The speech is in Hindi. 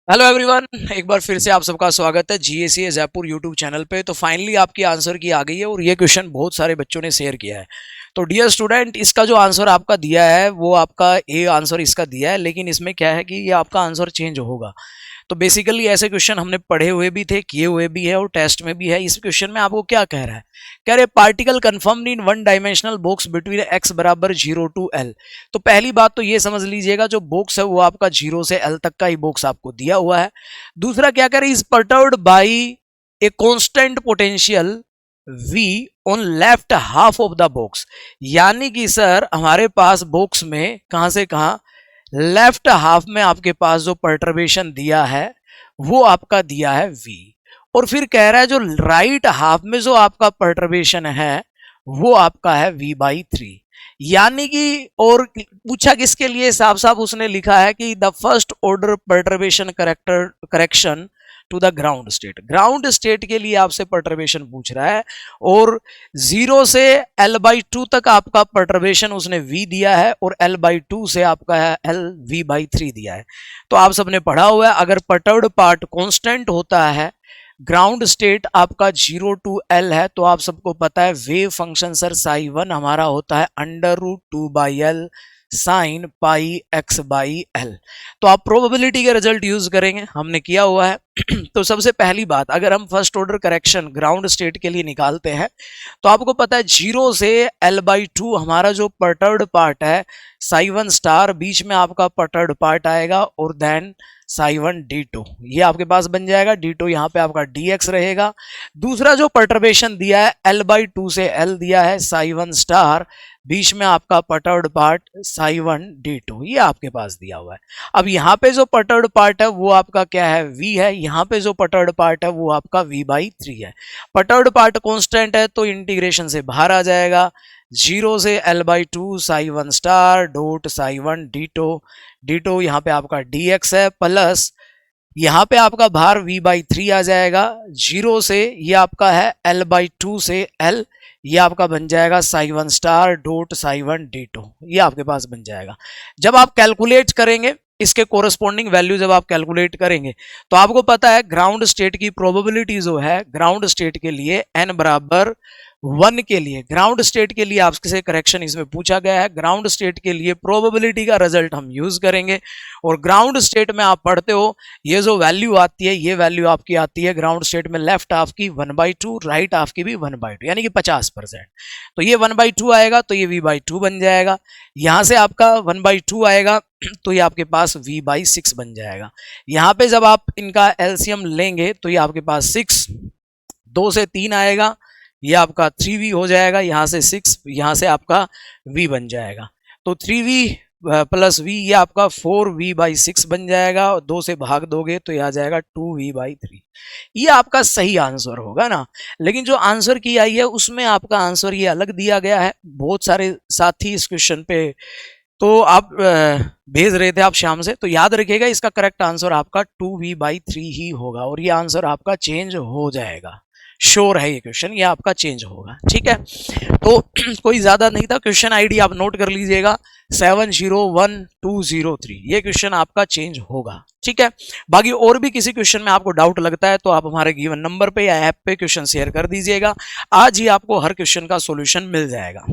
हेलो एवरीवन, एक बार फिर से आप सबका स्वागत है जीएसीए जयपुर यूट्यूब चैनल पे। तो फाइनली आपकी आंसर की आ गई है और ये क्वेश्चन बहुत सारे बच्चों ने शेयर किया है। तो डियर स्टूडेंट, इसका जो आंसर आपका दिया है वो आपका ए आंसर इसका दिया है, लेकिन इसमें क्या है कि ये आपका आंसर चेंज होगा। तो बेसिकली ऐसे क्वेश्चन हमने पढ़े हुए भी थे, किए हुए भी है और टेस्ट में भी है। इस क्वेश्चन में आपको क्या कह रहा है, कह रहे particle confirmed in one dimensional box between x बराबर 0 टू एल। तो पहली बात तो ये समझ लीजिएगा, जो बॉक्स है वो आपका 0 से एल तक का ही बॉक्स आपको दिया हुआ है। दूसरा क्या कह रहे, is perturbed by a constant potential V on left half of the box. यानी कि सर हमारे पास बॉक्स में कहां से कहां, लेफ्ट हाफ में आपके पास जो पर्टर्बेशन दिया है वो आपका दिया है V। और फिर कह रहा है जो राइट हाफ में जो आपका पर्टर्बेशन है वो आपका है V/3। यानी कि और पूछा किसके लिए, साफ साफ उसने लिखा है कि the first order perturbation correction to the ground state के लिए आपसे पर्टर्बेशन पूछ रहा है। और 0 से L/2 तक आपका पर्टर्बेशन उसने V दिया है और L/2 से आपका है L V/3 दिया है। तो आप सबने पढ़ा हुआ है, अगर पर्टर्ब्ड पार्ट कांस्टेंट होता है, ग्राउंड स्टेट आपका 0 टू L है, तो आप सबको पता है वेव फंक्शन सर साई 1 हमारा होता है √2/L साइन पाई x/L। तो आप प्रोबेबिलिटी के रिजल्ट यूज करेंगे, हमने किया हुआ है। तो सबसे पहली बात, अगर हम first order correction ground state के लिए निकालते हैं तो आपको पता है 0 से L/2 हमारा जो पर्टर्ब्ड पार्ट है साई 1 स्टार, बीच में आपका पर्टर्ब्ड पार्ट आएगा और देन साई 1 D2, ये आपके पास बन जाएगा। D2 यहाँ पे आपका dx रहेगा। दूसरा जो पर्टर्बेशन दिया है L/2 से L दिया है साई 1 स्टार, बीच में आपका पर्टर्ब्ड पार्ट साई 1 D2, ये आपके पास दिया हुआ है। अब यहाँ पे जो पर्टर्ब्ड पार्ट है वो आपका क्या है, V है। यहाँ पे जो पर्टर्ब्ड पार्ट है वो आपका V/3 है। पर्टर्ब्ड पार्ट कांस्टेंट है तो इंटीग्रेशन से बाहर आ जाएगा। 0 से L/2 Sai 1 star dot Sai 1 D2 यहाँ पे आपका dx है, प्लस यहाँ पे आपका भार V/3 आ जाएगा। 0 से ये आपका है L/2 से L, ये आपका बन जाएगा Sai 1 star dot Sai 1 D2, ये आपके पास बन जाएगा। जब आप कैलकुलेट करेंगे इसके कोरस्पॉन्डिंग वैल्यू, जब आप कैलकुलेट करेंगे तो आपको पता है ग्राउंड स्टेट की प्रोबेबिलिटी जो है ग्राउंड स्टेट के लिए n बराबर 1 के लिए, ग्राउंड स्टेट के लिए आपसे करेक्शन इसमें पूछा गया है। ग्राउंड स्टेट के लिए प्रोबेबिलिटी का रिजल्ट हम यूज करेंगे। और ग्राउंड स्टेट में आप पढ़ते हो ये जो वैल्यू आती है, ये वैल्यू आपकी आती है ग्राउंड स्टेट में लेफ्ट हाफ की 1/2, राइट हाफ की भी 1/2, यानी कि 50%। तो ये 1/2 आएगा तो ये V/2 बन जाएगा। यहां से आपका 1/2 आएगा तो ये आपके पास V/6 बन जाएगा। यहाँ पे जब आप इनका एलसीएम लेंगे तो ये आपके पास 6, 2 से 3 आएगा, ये आपका 3V हो जाएगा। यहाँ से 6, यहाँ से आपका V बन जाएगा। तो 3V प्लस V, ये आपका 4V/6 बन जाएगा। और 2 से भाग दोगे तो ये आ जाएगा 2V/3। ये आपका सही आंसर होगा ना। लेकिन जो आंसर की आई है उसमें आपका आंसर ये अलग दिया गया है। बहुत सारे साथी इस क्वेश्चन पे तो आप भेज रहे थे आप शाम से, तो याद रखिएगा इसका करेक्ट आंसर आपका 2V/3 ही होगा और ये आंसर आपका चेंज हो जाएगा। श्योर है ये क्वेश्चन, ये आपका चेंज होगा, ठीक है। तो कोई ज्यादा नहीं था, क्वेश्चन आईडी आप नोट कर लीजिएगा 701203, ये क्वेश्चन आपका चेंज होगा, ठीक है। बाकी और भी किसी क्वेश्चन में आपको डाउट लगता है तो आप हमारे गिवन नंबर पे या ऐप पे क्वेश्चन शेयर कर दीजिएगा। आज ही आपको हर क्वेश्चन का सॉल्यूशन मिल जाएगा।